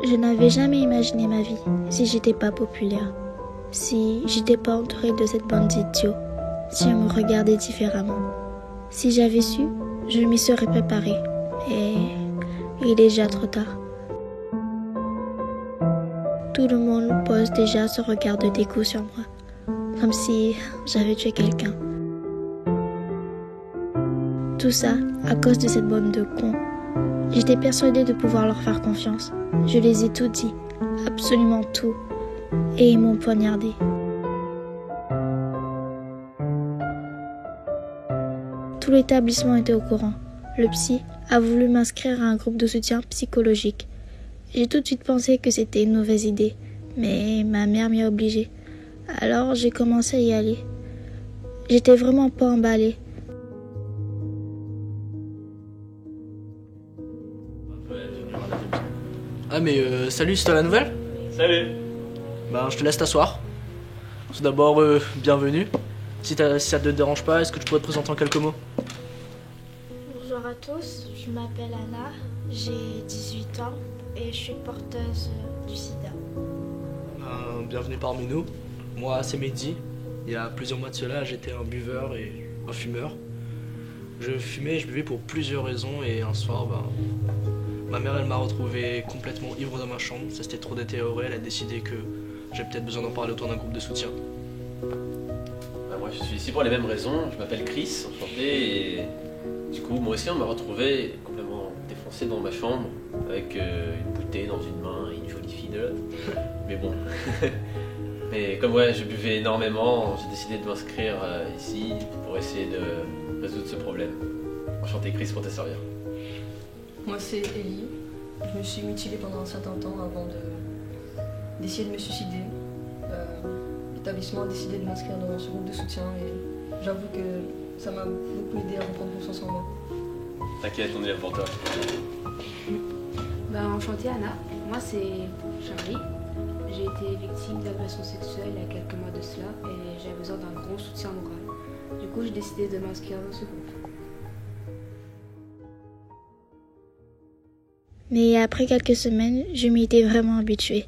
Je n'avais jamais imaginé ma vie si j'étais pas populaire, si j'étais pas entourée de cette bande d'idiots, si on me regardait différemment. Si j'avais su, je m'y serais préparée. Et il est déjà trop tard. Tout le monde pose déjà ce regard de dégoût sur moi, comme si j'avais tué quelqu'un. Tout ça à cause de cette bande de cons. J'étais persuadée de pouvoir leur faire confiance. Je les ai tout dit, absolument tout, et ils m'ont poignardé. Tout l'établissement était au courant. Le psy a voulu m'inscrire à un groupe de soutien psychologique. J'ai tout de suite pensé que c'était une mauvaise idée, mais ma mère m'y a obligée. Alors j'ai commencé à y aller. J'étais vraiment pas emballée. Ah mais salut, c'est toi la nouvelle? Salut. Ben je te laisse t'asseoir. Tout d'abord, bienvenue. Si ça te dérange pas, est-ce que tu pourrais te présenter en quelques mots? Bonjour à tous, je m'appelle Anna, j'ai 18 ans et je suis porteuse du sida. Bienvenue parmi nous. Moi, c'est Mehdi. Il y a plusieurs mois de cela, j'étais un buveur et un fumeur. Je fumais et je buvais pour plusieurs raisons et un soir, ma mère elle m'a retrouvé complètement ivre dans ma chambre. Ça s'était trop détérioré, elle a décidé que j'avais peut-être besoin d'en parler autour d'un groupe de soutien. Moi je suis ici pour les mêmes raisons, je m'appelle Chris, enchanté, et du coup moi aussi on m'a retrouvé complètement défoncé dans ma chambre avec une bouteille dans une main et une jolie fille de l'autre. Mais bon, mais comme je buvais énormément, j'ai décidé de m'inscrire ici pour essayer de résoudre ce problème. Enchanté Chris pour te servir. Moi c'est Ellie, je me suis mutilée pendant un certain temps avant d'essayer de me suicider. L'établissement a décidé de m'inscrire dans ce groupe de soutien et j'avoue que ça m'a beaucoup aidé à reprendre confiance en moi. T'inquiète, on est là pour toi. Enchantée Anna, moi c'est Charlie. J'ai été victime d'agression sexuelle il y a quelques mois de cela et j'avais besoin d'un gros soutien moral. Du coup j'ai décidé de m'inscrire dans ce groupe. Mais après quelques semaines, je m'y étais vraiment habituée.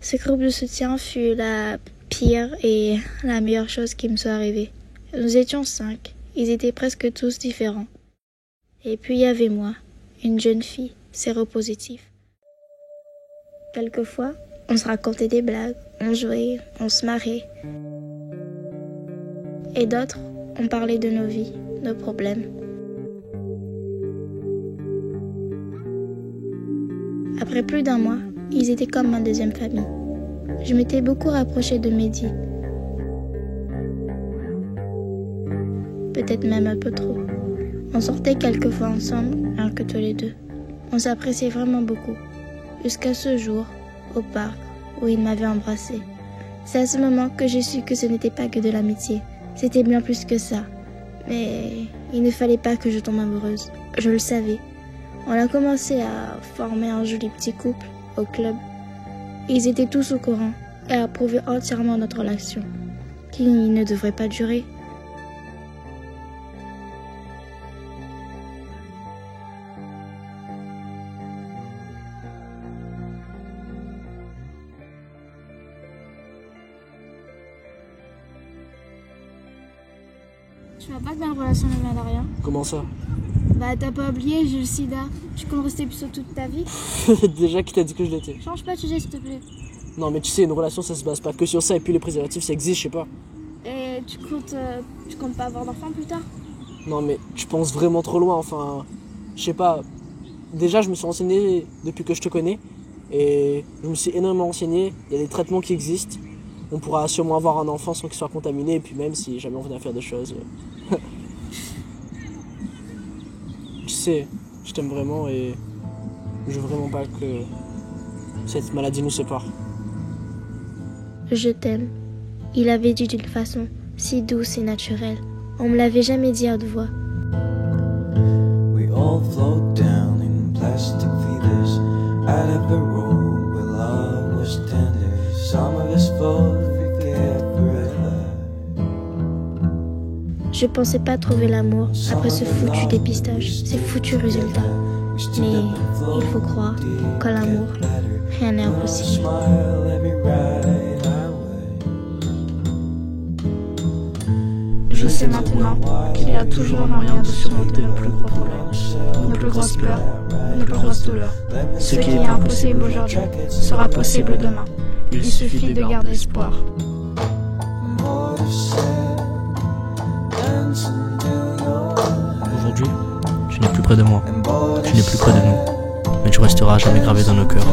Ce groupe de soutien fut la pire et la meilleure chose qui me soit arrivée. Nous étions 5, ils étaient presque tous différents. Et puis il y avait moi, une jeune fille, séropositive. Quelquefois, on se racontait des blagues, on jouait, on se marrait. Et d'autres, on parlait de nos vies, nos problèmes. Après plus d'un mois, ils étaient comme ma deuxième famille. Je m'étais beaucoup rapprochée de Mehdi. Peut-être même un peu trop. On sortait quelquefois ensemble, rien que tous les deux. On s'appréciait vraiment beaucoup. Jusqu'à ce jour, au parc, où il m'avait embrassée. C'est à ce moment que j'ai su que ce n'était pas que de l'amitié. C'était bien plus que ça. Mais il ne fallait pas que je tombe amoureuse. Je le savais. On a commencé à former un joli petit couple au club. Ils étaient tous au courant et approuvaient entièrement notre relation, qui ne devrait pas durer. Tu m'as pas de belle relation avec Malaria? Comment ça? T'as pas oublié, j'ai le sida. Tu comptes rester puceau toute ta vie? Déjà, qui t'a dit que je l'étais? Change pas de sujet, s'il te plaît. Non, mais tu sais, une relation, ça se base pas que sur ça, et puis les préservatifs, ça existe, je sais pas. Et tu comptes pas avoir d'enfant plus tard? Non, mais tu penses vraiment trop loin, enfin, je sais pas. Déjà, je me suis renseigné depuis que je te connais, et je me suis énormément renseigné. Il y a des traitements qui existent. On pourra sûrement avoir un enfant sans qu'il soit contaminé, et puis même si jamais on venait à faire des choses. Tu sais, je t'aime vraiment et je veux vraiment pas que cette maladie nous sépare. Je t'aime. Il avait dit d'une façon si douce et naturelle. On me l'avait jamais dit à haute voix. We all float down in plastic feeders out of a room where love was tender. Some of us both forget forever. Je pensais pas trouver l'amour après ce foutu dépistage, ces foutus résultats. Mais il faut croire qu'en l'amour, rien possible. Je sais maintenant qu'il y a toujours un moyen de surmonter nos plus gros problèmes, nos plus grosses peurs, nos plus grosses douleurs. Ce qui est impossible aujourd'hui sera possible demain. Il suffit de garder espoir. Aujourd'hui, tu n'es plus près de moi, tu n'es plus près de nous, mais tu resteras à jamais gravé dans nos cœurs.